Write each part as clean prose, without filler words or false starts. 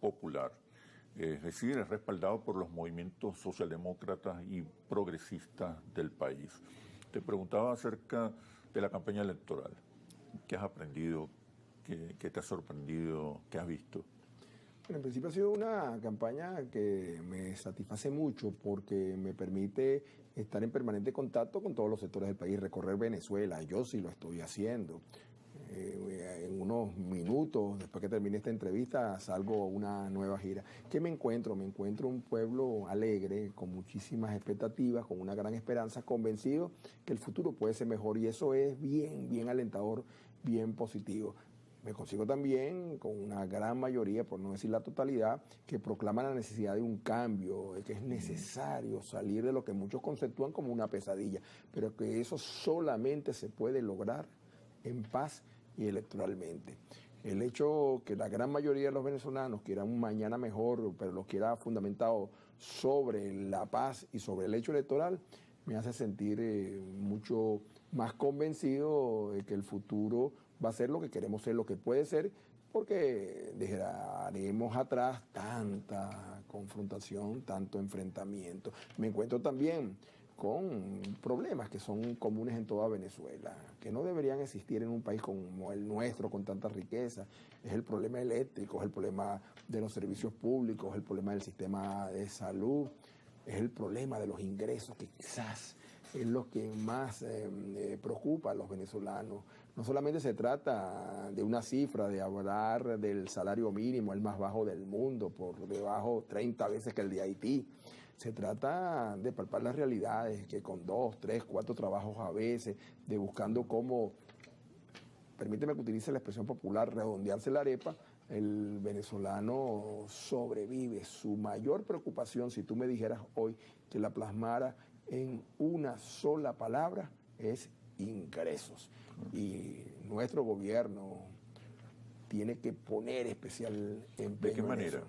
popular, es decir, es respaldado por los movimientos socialdemócratas y progresistas del país. Te preguntaba acerca de la campaña electoral. ¿Qué has aprendido? ¿Qué te ha sorprendido? ¿Qué has visto? Bueno, en principio ha sido una campaña que me satisface mucho porque me permite estar en permanente contacto con todos los sectores del país, recorrer Venezuela. Yo sí lo estoy haciendo. En unos minutos, después que termine esta entrevista, salgo a una nueva gira. ¿Qué me encuentro? Me encuentro un pueblo alegre, con muchísimas expectativas, con una gran esperanza, convencido que el futuro puede ser mejor, y eso es bien alentador, bien positivo. Me consigo también con una gran mayoría, por no decir la totalidad, que proclama la necesidad de un cambio, de que es necesario salir de lo que muchos conceptúan como una pesadilla, pero que eso solamente se puede lograr en paz y electoralmente. El hecho que la gran mayoría de los venezolanos quieran un mañana mejor, pero lo quiera fundamentado sobre la paz y sobre el hecho electoral, me hace sentir mucho más convencido de que el futuro va a ser lo que queremos ser, lo que puede ser, porque dejaremos atrás tanta confrontación, tanto enfrentamiento. Me encuentro también con problemas que son comunes en toda Venezuela, que no deberían existir en un país como el nuestro, con tanta riqueza. Es el problema eléctrico, es el problema de los servicios públicos, es el problema del sistema de salud, es el problema de los ingresos, que quizás es lo que más preocupa a los venezolanos. No solamente se trata de una cifra, de hablar del salario mínimo, el más bajo del mundo, por debajo 30 veces que el de Haití. Se trata de palpar las realidades, que con 2, 3, 4 trabajos a veces, de buscando cómo, permíteme que utilice la expresión popular, redondearse la arepa, el venezolano sobrevive. Su mayor preocupación, si tú me dijeras hoy que la plasmara en una sola palabra, es ingresos. Y nuestro gobierno tiene que poner especial empeño. ¿De qué manera?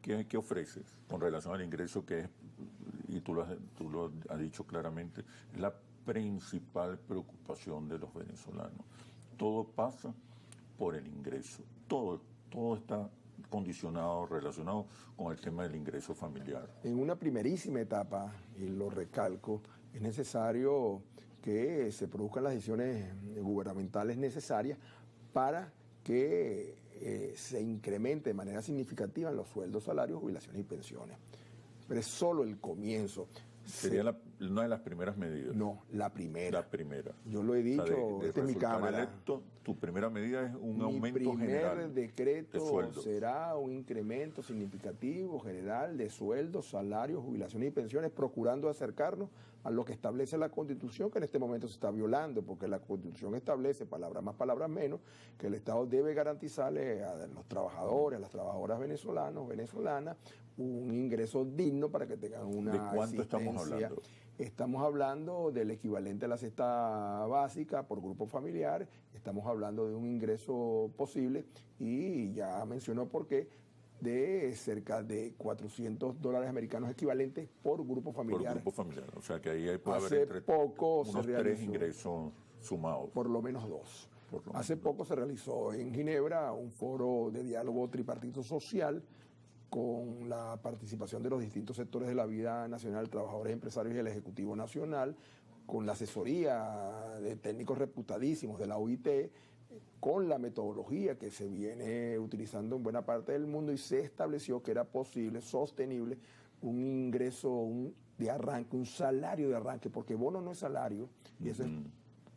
¿Qué ofreces con relación al ingreso que es, y tú lo has dicho claramente, es la principal preocupación de los venezolanos? Todo pasa por el ingreso. Todo está condicionado, relacionado con el tema del ingreso familiar. En una primerísima etapa, y lo recalco, es necesario que se produzcan las decisiones gubernamentales necesarias para que se incremente de manera significativa en los sueldos, salarios, jubilaciones y pensiones. Pero es solo el comienzo. ¿Sería una de las primeras medidas? No, la primera. La primera. Yo lo he dicho, o sea, esta es mi cámara. Electo, tu primera medida es un aumento general. Mi primer decreto de sueldos. será un incremento significativo general de sueldos, salarios, jubilaciones y pensiones, procurando acercarnos a lo que establece la Constitución, que en este momento se está violando, porque la Constitución establece, palabras más, palabras menos, que el Estado debe garantizarle a los trabajadores, a las trabajadoras venezolanas, un ingreso digno para que tengan una ¿De cuánto estamos hablando? Estamos hablando del equivalente a la cesta básica por grupo familiar, estamos hablando de un ingreso posible, y ya mencionó por qué, de cerca de $400 americanos equivalentes por grupo familiar. Por grupo familiar, o sea que ahí puede Hace haber poco unos 3 ingresos sumados. Por lo menos 2. Hace poco se realizó en Ginebra un foro de diálogo tripartito social con la participación de los distintos sectores de la vida nacional, trabajadores, empresarios y el Ejecutivo Nacional, con la asesoría de técnicos reputadísimos de la OIT, con la metodología que se viene utilizando en buena parte del mundo, y se estableció que era posible, sostenible, un ingreso de arranque, un salario de arranque, porque bono no es salario, y eso es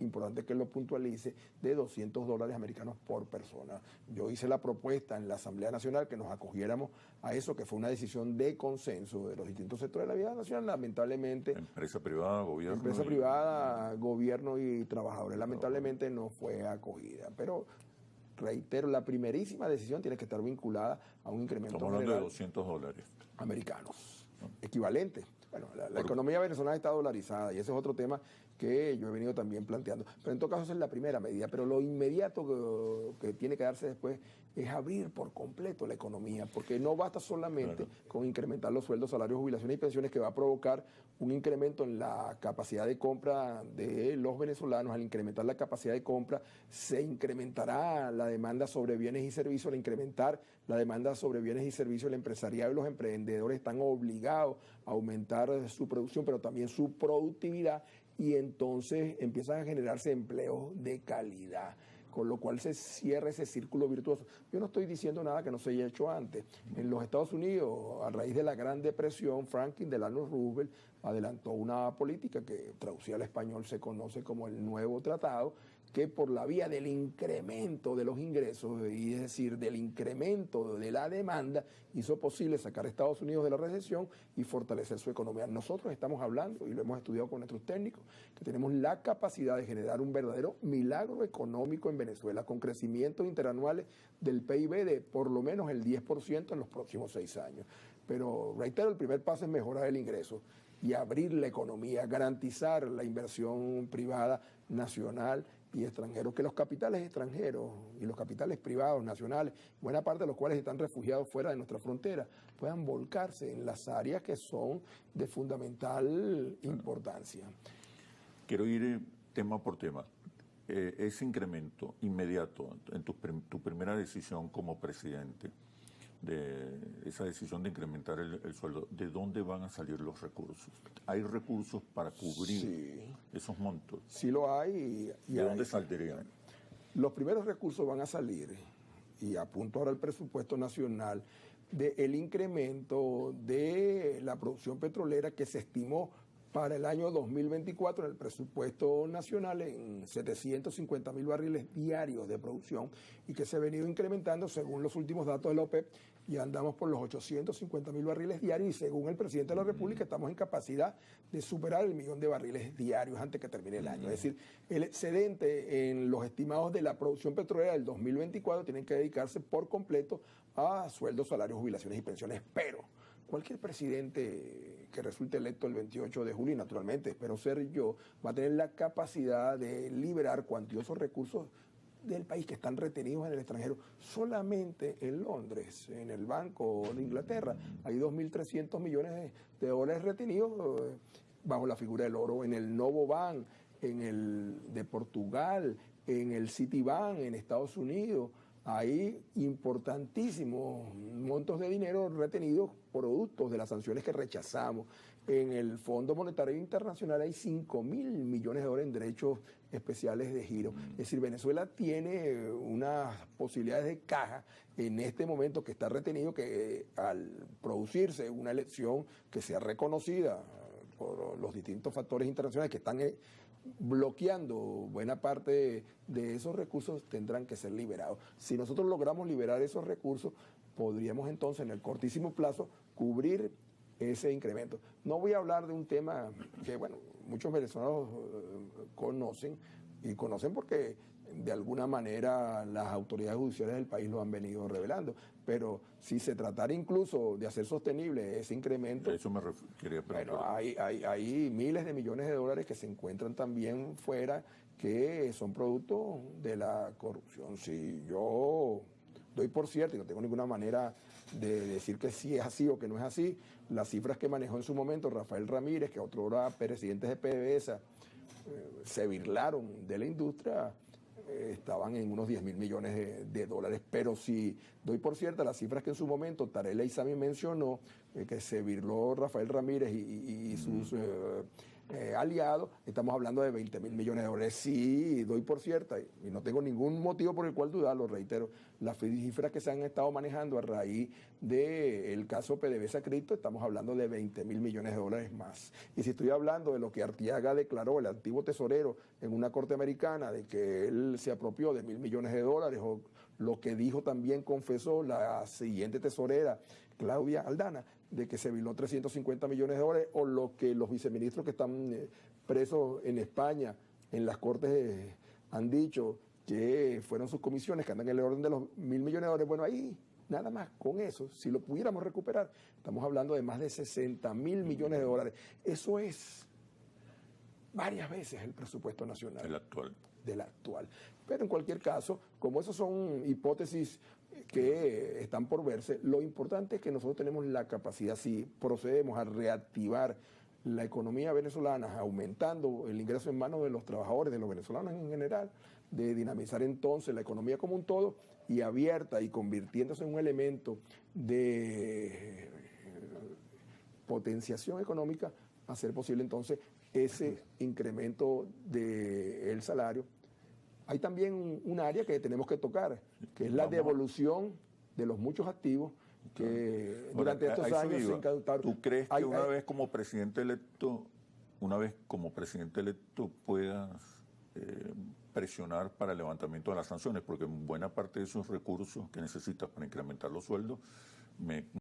importante que lo puntualice, de $200 americanos por persona. Yo hice la propuesta en la Asamblea Nacional que nos acogiéramos a eso, que fue una decisión de consenso de los distintos sectores de la vida nacional. Lamentablemente, empresa privada, gobierno y trabajadores, lamentablemente no fue acogida. Pero reitero, la primerísima decisión tiene que estar vinculada a un incremento general de $200 americanos, equivalente. Bueno, la economía venezolana está dolarizada, y ese es otro tema que yo he venido también planteando. Pero en todo caso esa es la primera medida, pero lo inmediato que tiene que darse después es abrir por completo la economía, porque no basta solamente con incrementar los sueldos, salarios, jubilaciones y pensiones, que va a provocar un incremento en la capacidad de compra de los venezolanos. Al incrementar la capacidad de compra, se incrementará la demanda sobre bienes y servicios. Al incrementar la demanda sobre bienes y servicios, el empresariado y los emprendedores están obligados a aumentar su producción, pero también su productividad, y entonces empiezan a generarse empleos de calidad, con lo cual se cierra ese círculo virtuoso. Yo no estoy diciendo nada que no se haya hecho antes. En los Estados Unidos, a raíz de la Gran Depresión, Franklin Delano Roosevelt adelantó una política que traducida al español se conoce como el Nuevo Tratado, que por la vía del incremento de los ingresos, y es decir, del incremento de la demanda, hizo posible sacar a Estados Unidos de la recesión y fortalecer su economía. Nosotros estamos hablando, y lo hemos estudiado con nuestros técnicos, que tenemos la capacidad de generar un verdadero milagro económico en Venezuela, con crecimientos interanuales del PIB de por lo menos el 10% en los próximos 6 años. Pero, reitero, el primer paso es mejorar el ingreso y abrir la economía, garantizar la inversión privada nacional y extranjeros, que los capitales extranjeros y los capitales privados nacionales, buena parte de los cuales están refugiados fuera de nuestra frontera, puedan volcarse en las áreas que son de fundamental importancia. Quiero ir tema por tema. Ese incremento inmediato en tu primera decisión como presidente, de esa decisión de incrementar el sueldo, ¿de dónde van a salir los recursos? ¿Hay recursos para cubrir esos montos? Sí lo hay. ¿De dónde saldrían? Los primeros recursos van a salir, y apunto ahora al presupuesto nacional, del incremento de la producción petrolera que se estimó para el año 2024 en el presupuesto nacional en 750.000 barriles diarios de producción, y que se ha venido incrementando según los últimos datos de la OPEP. Ya andamos por los 850.000 barriles diarios, y según el presidente de la República estamos en capacidad de superar el 1.000.000 de barriles diarios antes que termine el año. Es decir, el excedente en los estimados de la producción petrolera del 2024 tienen que dedicarse por completo a sueldos, salarios, jubilaciones y pensiones. Pero cualquier presidente que resulte electo el 28 de julio, y naturalmente espero ser yo, va a tener la capacidad de liberar cuantiosos recursos del país que están retenidos en el extranjero. Solamente en Londres, en el Banco de Inglaterra, hay 2.300 millones de dólares retenidos bajo la figura del oro. En el Novobank, en el de Portugal, en el Citibank, en Estados Unidos, hay importantísimos montos de dinero retenidos productos de las sanciones que rechazamos. En el Fondo Monetario Internacional hay 5.000 millones de dólares en derechos especiales de giro. Es decir, Venezuela tiene unas posibilidades de caja en este momento que está retenido, que al producirse una elección que sea reconocida por los distintos factores internacionales que están bloqueando buena parte de esos recursos, tendrán que ser liberados. Si nosotros logramos liberar esos recursos, podríamos entonces en el cortísimo plazo cubrir ese incremento. No voy a hablar de un tema que, bueno, muchos venezolanos conocen, y conocen porque de alguna manera las autoridades judiciales del país lo han venido revelando, pero si se tratara incluso de hacer sostenible ese incremento, eso me quería preguntar. Bueno, hay miles de millones de dólares que se encuentran también fuera, que son producto de la corrupción. Si yo doy por cierto, y no tengo ninguna manera de decir que sí es así o que no es así, las cifras que manejó en su momento Rafael Ramírez, que otrora presidente de PDVSA, se burlaron de la industria, estaban en unos 10.000 millones de dólares. Pero si doy por cierta las cifras que en su momento Tarek Aizami mencionó, que se burló Rafael Ramírez y sus aliados, estamos hablando de 20.000 millones de dólares. Sí, doy por cierta, y no tengo ningún motivo por el cual dudarlo, reitero, las cifras que se han estado manejando a raíz del caso PDVSA Cripto, estamos hablando de 20.000 millones de dólares más. Y si estoy hablando de lo que Artiaga declaró, el antiguo tesorero, en una corte americana, de que él se apropió de 1.000 millones de dólares, o lo que dijo también, confesó la siguiente tesorera, Claudia Aldana, de que se viló 350 millones de dólares, o lo que los viceministros que están presos en España, en las cortes, han dicho que fueron sus comisiones, que andan en el orden de los 1.000 millones de dólares. Bueno, ahí nada más con eso, si lo pudiéramos recuperar, estamos hablando de más de 60.000 millones de dólares. Eso es varias veces el presupuesto nacional. El actual. Del actual. Pero en cualquier caso, como esas son hipótesis que están por verse, lo importante es que nosotros tenemos la capacidad, si procedemos a reactivar la economía venezolana, aumentando el ingreso en manos de los trabajadores, de los venezolanos en general, de dinamizar entonces la economía como un todo y abierta y convirtiéndose en un elemento de potenciación económica, hacer posible entonces ese incremento del salario. Hay también un área que tenemos que tocar, que es la devolución de los muchos activos que durante estos años se incautaron. ¿Tú crees que una vez como presidente electo puedas presionar para el levantamiento de las sanciones? Porque buena parte de esos recursos que necesitas para incrementar los sueldos